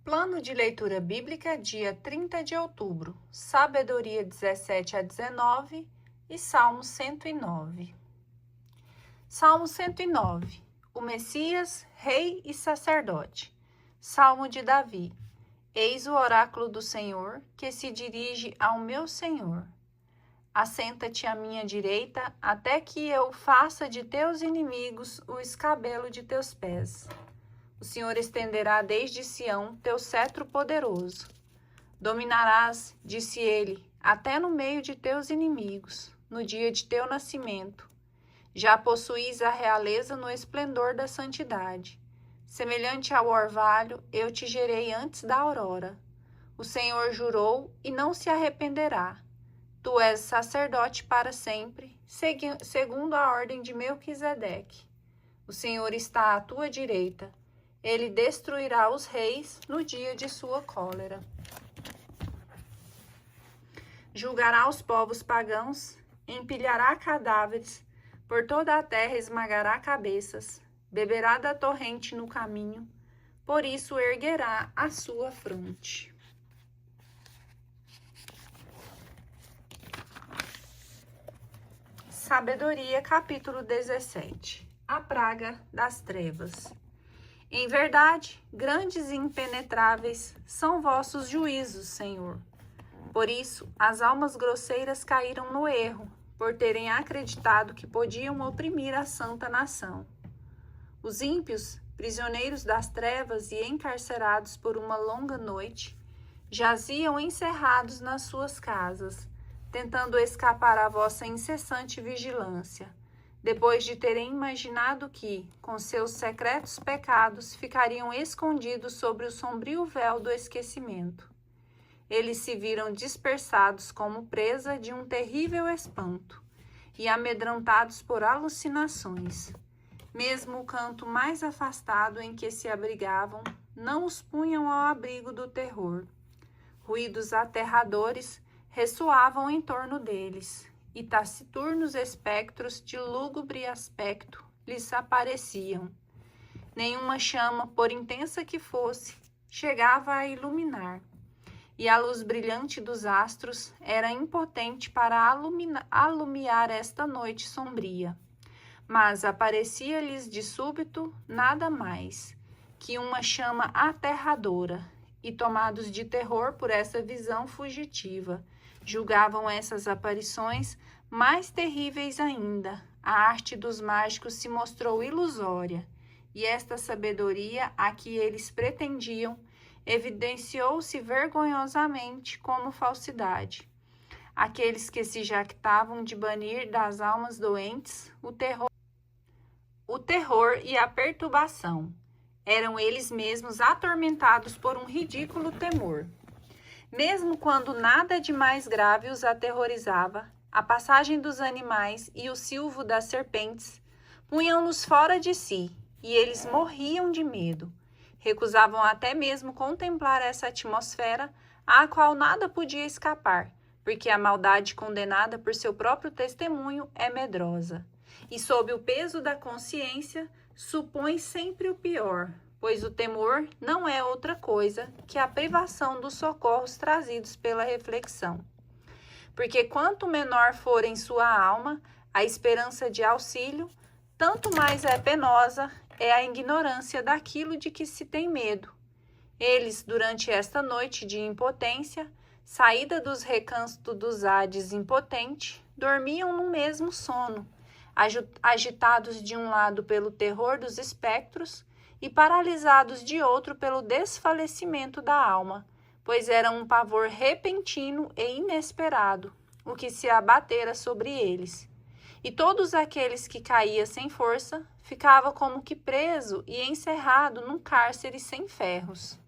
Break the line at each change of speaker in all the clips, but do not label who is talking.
Plano de leitura bíblica, dia 30 de outubro, Sabedoria 17 a 19 e Salmo 109. Salmo 109, o Messias, Rei e Sacerdote. Salmo de Davi. Eis o oráculo do Senhor, que se dirige ao meu Senhor. Assenta-te à minha direita, até que eu faça de teus inimigos o escabelo de teus pés. O Senhor estenderá desde Sião teu cetro poderoso. Dominarás, disse ele, até no meio de teus inimigos, no dia de teu nascimento. Já possuís a realeza no esplendor da santidade. Semelhante ao orvalho, eu te gerei antes da aurora. O Senhor jurou e não se arrependerá. Tu és sacerdote para sempre, segundo a ordem de Melquisedeque. O Senhor está à tua direita. Ele destruirá os reis no dia de sua cólera. Julgará os povos pagãos, empilhará cadáveres, por toda a terra esmagará cabeças, beberá da torrente no caminho, por isso erguerá a sua fronte. Sabedoria, capítulo 17. A praga das trevas. Em verdade, grandes e impenetráveis são vossos juízos, Senhor. Por isso, as almas grosseiras caíram no erro, por terem acreditado que podiam oprimir a santa nação. Os ímpios, prisioneiros das trevas e encarcerados por uma longa noite, jaziam encerrados nas suas casas, tentando escapar à vossa incessante vigilância, depois de terem imaginado que, com seus secretos pecados, ficariam escondidos sobre o sombrio véu do esquecimento. Eles se viram dispersados como presa de um terrível espanto e amedrontados por alucinações. Mesmo o canto mais afastado em que se abrigavam não os punham ao abrigo do terror. Ruídos aterradores ressoavam em torno deles, e taciturnos espectros de lúgubre aspecto lhes apareciam. Nenhuma chama, por intensa que fosse, chegava a iluminar, e a luz brilhante dos astros era impotente para alumiar esta noite sombria. Mas aparecia-lhes de súbito nada mais que uma chama aterradora, e tomados de terror por essa visão fugitiva, julgavam essas aparições mais terríveis ainda. A arte dos mágicos se mostrou ilusória, e esta sabedoria a que eles pretendiam evidenciou-se vergonhosamente como falsidade. Aqueles que se jactavam de banir das almas doentes o terror e a perturbação, eram eles mesmos atormentados por um ridículo temor. Mesmo quando nada de mais grave os aterrorizava, a passagem dos animais e o silvo das serpentes punham-nos fora de si, e eles morriam de medo. Recusavam até mesmo contemplar essa atmosfera à qual nada podia escapar, porque a maldade condenada por seu próprio testemunho é medrosa. E sob o peso da consciência, supõe sempre o pior, pois o temor não é outra coisa que a privação dos socorros trazidos pela reflexão. Porque quanto menor for em sua alma a esperança de auxílio, tanto mais penosa é a ignorância daquilo de que se tem medo. Eles, durante esta noite de impotência, saída dos recantos dos Hades impotente, dormiam no mesmo sono, agitados de um lado pelo terror dos espectros e paralisados de outro pelo desfalecimento da alma, pois era um pavor repentino e inesperado o que se abatera sobre eles. E todos aqueles que caía sem força ficava como que preso e encerrado num cárcere sem ferros.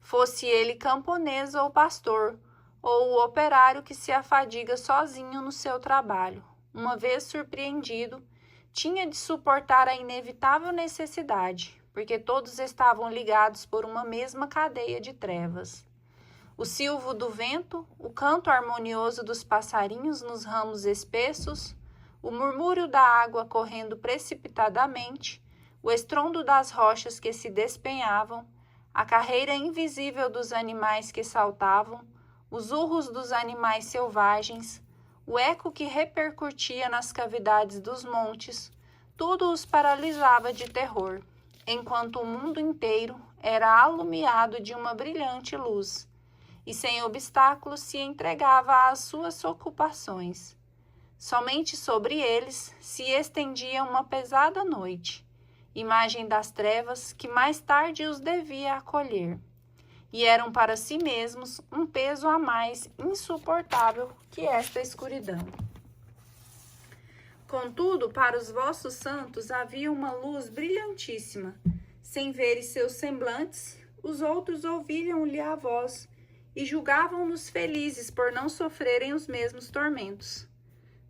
Fosse ele camponês ou pastor, ou o operário que se afadiga sozinho no seu trabalho, uma vez surpreendido, tinha de suportar a inevitável necessidade, porque todos estavam ligados por uma mesma cadeia de trevas. O silvo do vento, o canto harmonioso dos passarinhos nos ramos espessos, o murmúrio da água correndo precipitadamente, o estrondo das rochas que se despenhavam, a carreira invisível dos animais que saltavam, os urros dos animais selvagens, o eco que repercutia nas cavidades dos montes, tudo os paralisava de terror, enquanto o mundo inteiro era alumiado de uma brilhante luz, e sem obstáculos se entregava às suas ocupações. Somente sobre eles se estendia uma pesada noite, imagem das trevas que mais tarde os devia acolher, e eram para si mesmos um peso a mais insuportável que esta escuridão. Contudo, para os vossos santos havia uma luz brilhantíssima. Sem veres seus semblantes, os outros ouviam-lhe a voz e julgavam-nos felizes por não sofrerem os mesmos tormentos.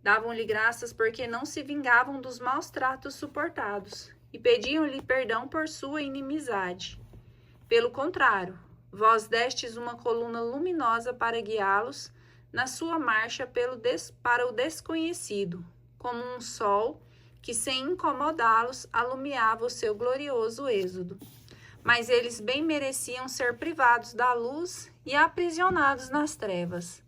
Davam-lhe graças porque não se vingavam dos maus tratos suportados e pediam-lhe perdão por sua inimizade. Pelo contrário, vós destes uma coluna luminosa para guiá-los na sua marcha para o desconhecido, como um sol que, sem incomodá-los, alumiava o seu glorioso êxodo. Mas eles bem mereciam ser privados da luz e aprisionados nas trevas.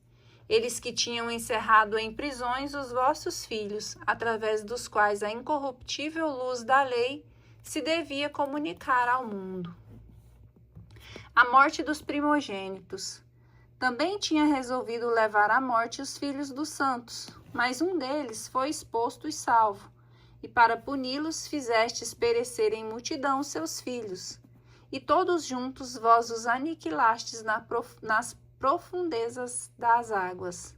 Eles que tinham encerrado em prisões os vossos filhos, através dos quais a incorruptível luz da lei se devia comunicar ao mundo. A morte dos primogênitos. Também tinha resolvido levar à morte os filhos dos santos, mas um deles foi exposto e salvo, e para puni-los fizestes perecer em multidão seus filhos, e todos juntos vós os aniquilastes nas profundezas das águas.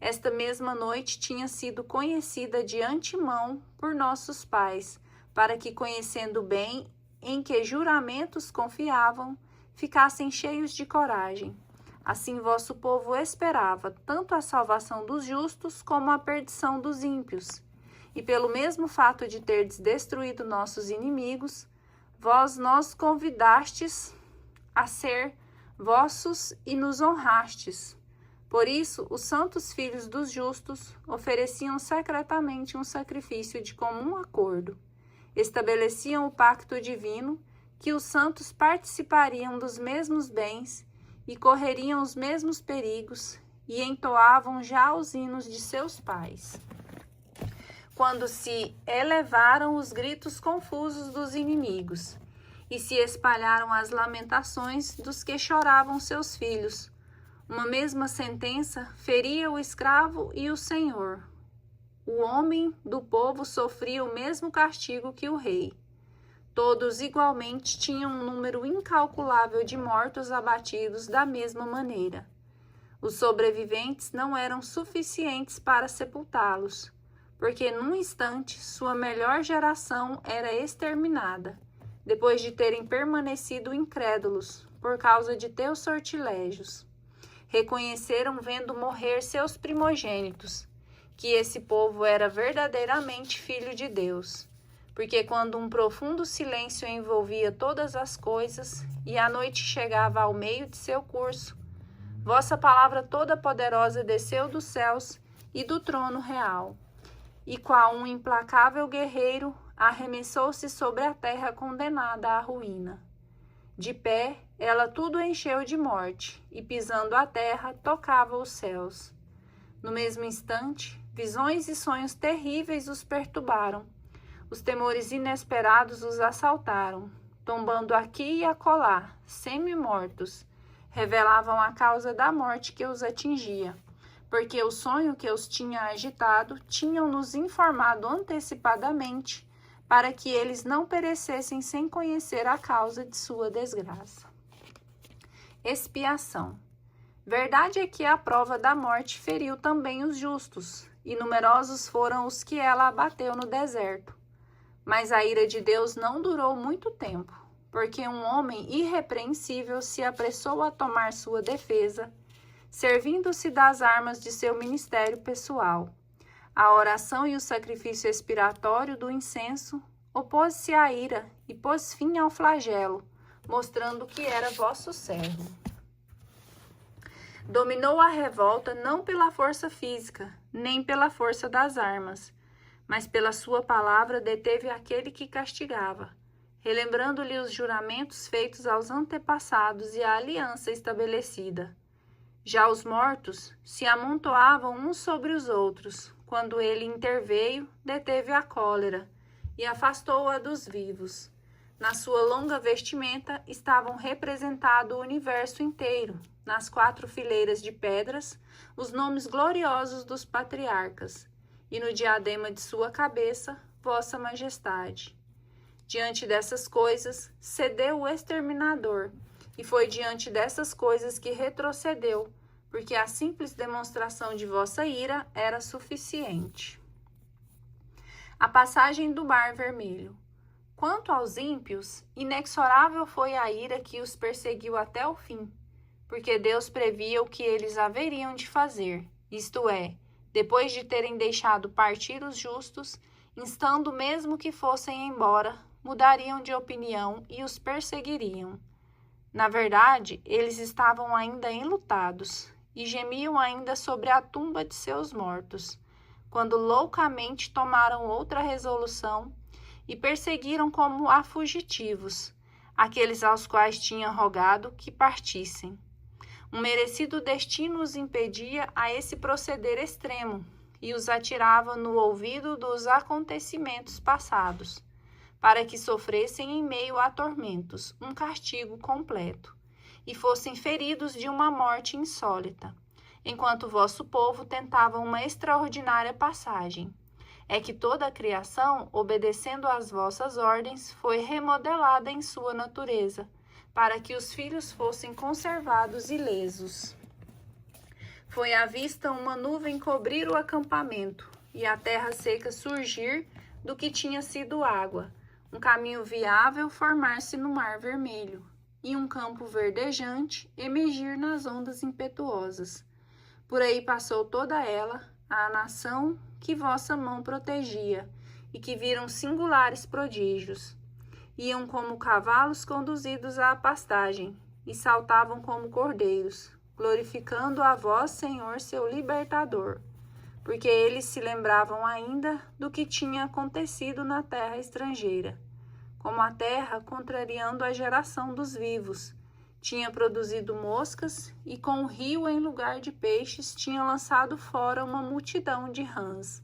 Esta mesma noite tinha sido conhecida de antemão por nossos pais, para que, conhecendo bem em que juramentos confiavam, ficassem cheios de coragem. Assim vosso povo esperava tanto a salvação dos justos como a perdição dos ímpios. E pelo mesmo fato de terdes destruído nossos inimigos, vós nos convidastes a ser vossos e nos honrastes. Por isso, os santos filhos dos justos ofereciam secretamente um sacrifício de comum acordo. Estabeleciam o pacto divino que os santos participariam dos mesmos bens e correriam os mesmos perigos, e entoavam já os hinos de seus pais. Quando se elevaram os gritos confusos dos inimigos, e se espalharam as lamentações dos que choravam seus filhos, uma mesma sentença feria o escravo e o senhor. O homem do povo sofria o mesmo castigo que o rei. Todos igualmente tinham um número incalculável de mortos abatidos da mesma maneira. Os sobreviventes não eram suficientes para sepultá-los, porque num instante sua melhor geração era exterminada, depois de terem permanecido incrédulos por causa de teus sortilégios. Reconheceram vendo morrer seus primogênitos, que esse povo era verdadeiramente filho de Deus. Porque quando um profundo silêncio envolvia todas as coisas e a noite chegava ao meio de seu curso, vossa palavra toda poderosa desceu dos céus e do trono real, e qual um implacável guerreiro arremessou-se sobre a terra condenada à ruína. De pé, ela tudo encheu de morte, e pisando a terra, tocava os céus. No mesmo instante, visões e sonhos terríveis os perturbaram. Os temores inesperados os assaltaram, tombando aqui e acolá, semi-mortos, revelavam a causa da morte que os atingia, porque o sonho que os tinha agitado tinham-nos informado antecipadamente, para que eles não perecessem sem conhecer a causa de sua desgraça. Expiação. Verdade é que a prova da morte feriu também os justos, e numerosos foram os que ela abateu no deserto. Mas a ira de Deus não durou muito tempo, porque um homem irrepreensível se apressou a tomar sua defesa, servindo-se das armas de seu ministério pessoal. A oração e o sacrifício expiratório do incenso opôs-se à ira e pôs fim ao flagelo, mostrando que era vosso servo. Dominou a revolta não pela força física, nem pela força das armas, mas pela sua palavra deteve aquele que castigava. relembrando-lhe os juramentos feitos aos antepassados e a aliança estabelecida. Já os mortos se amontoavam uns sobre os outros. Quando ele interveio, deteve a cólera e afastou-a dos vivos. Na sua longa vestimenta estavam representado o universo inteiro, nas 4 fileiras de pedras, os nomes gloriosos dos patriarcas, e no diadema de sua cabeça, Vossa Majestade. Diante dessas coisas, cedeu o exterminador, e foi diante dessas coisas que retrocedeu, porque a simples demonstração de vossa ira era suficiente. A passagem do Mar Vermelho. Quanto aos ímpios, inexorável foi a ira que os perseguiu até o fim, porque Deus previa o que eles haveriam de fazer, isto é, depois de terem deixado partir os justos, instando mesmo que fossem embora, mudariam de opinião e os perseguiriam. Na verdade, eles estavam ainda enlutados e gemiam ainda sobre a tumba de seus mortos, quando loucamente tomaram outra resolução e perseguiram como a fugitivos aqueles aos quais tinha rogado que partissem. Um merecido destino os impedia a esse proceder extremo e os atirava no ouvido dos acontecimentos passados, para que sofressem em meio a tormentos um castigo completo, e fossem feridos de uma morte insólita, enquanto vosso povo tentava uma extraordinária passagem. É que toda a criação, obedecendo às vossas ordens, foi remodelada em sua natureza, para que os filhos fossem conservados ilesos. Foi à vista uma nuvem cobrir o acampamento, e a terra seca surgir do que tinha sido água, um caminho viável formar-se no Mar Vermelho, e um campo verdejante emergir nas ondas impetuosas. Por aí passou toda ela, a nação que vossa mão protegia, e que viram singulares prodígios. Iam como cavalos conduzidos à pastagem, e saltavam como cordeiros, glorificando a vós, Senhor, seu libertador, porque eles se lembravam ainda do que tinha acontecido na terra estrangeira, como a terra, contrariando a geração dos vivos, tinha produzido moscas, e com o rio em lugar de peixes tinha lançado fora uma multidão de rãs.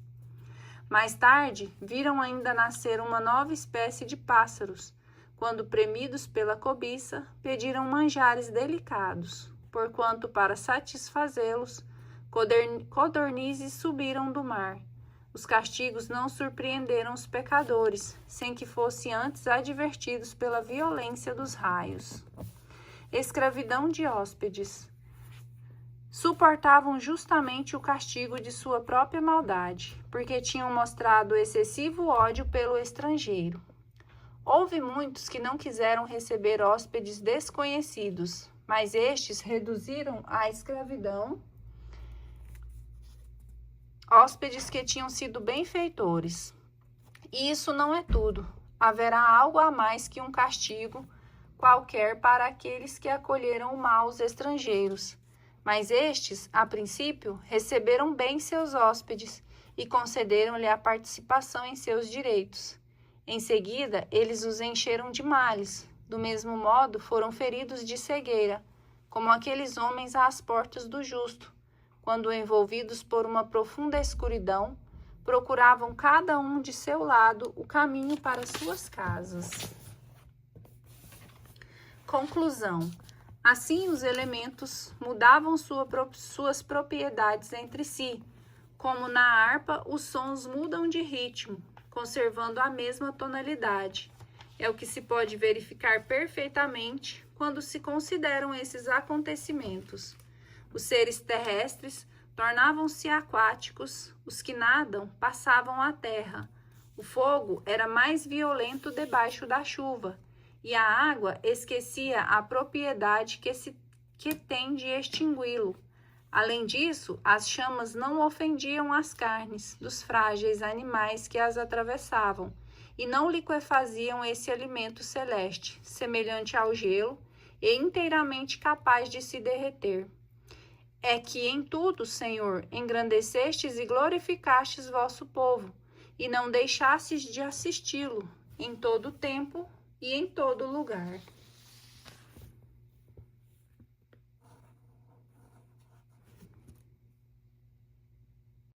Mais tarde, viram ainda nascer uma nova espécie de pássaros, quando, premidos pela cobiça, pediram manjares delicados, porquanto, para satisfazê-los, codornizes subiram do mar. Os castigos não surpreenderam os pecadores, sem que fossem antes advertidos pela violência dos raios. Escravidão de hóspedes. Suportavam justamente o castigo de sua própria maldade, porque tinham mostrado excessivo ódio pelo estrangeiro. Houve muitos que não quiseram receber hóspedes desconhecidos, mas estes reduziram à escravidão hóspedes que tinham sido benfeitores. E isso não é tudo. Haverá algo a mais que um castigo qualquer para aqueles que acolheram o mal os estrangeiros. Mas estes, a princípio, receberam bem seus hóspedes e concederam-lhe a participação em seus direitos. Em seguida, eles os encheram de males. Do mesmo modo, foram feridos de cegueira, como aqueles homens às portas do justo, quando, envolvidos por uma profunda escuridão, procuravam cada um de seu lado o caminho para suas casas. Conclusão. Assim, os elementos mudavam suas propriedades entre si, como na harpa os sons mudam de ritmo, conservando a mesma tonalidade. É o que se pode verificar perfeitamente quando se consideram esses acontecimentos. Os seres terrestres tornavam-se aquáticos, os que nadam passavam à terra. O fogo era mais violento debaixo da chuva, e a água esquecia a propriedade que tem de extingui-lo. Além disso, as chamas não ofendiam as carnes dos frágeis animais que as atravessavam, e não liquefaziam esse alimento celeste, semelhante ao gelo, e inteiramente capaz de se derreter. É que em tudo, Senhor, engrandecestes e glorificastes vosso povo, e não deixastes de assisti-lo em todo o tempo e em todo lugar.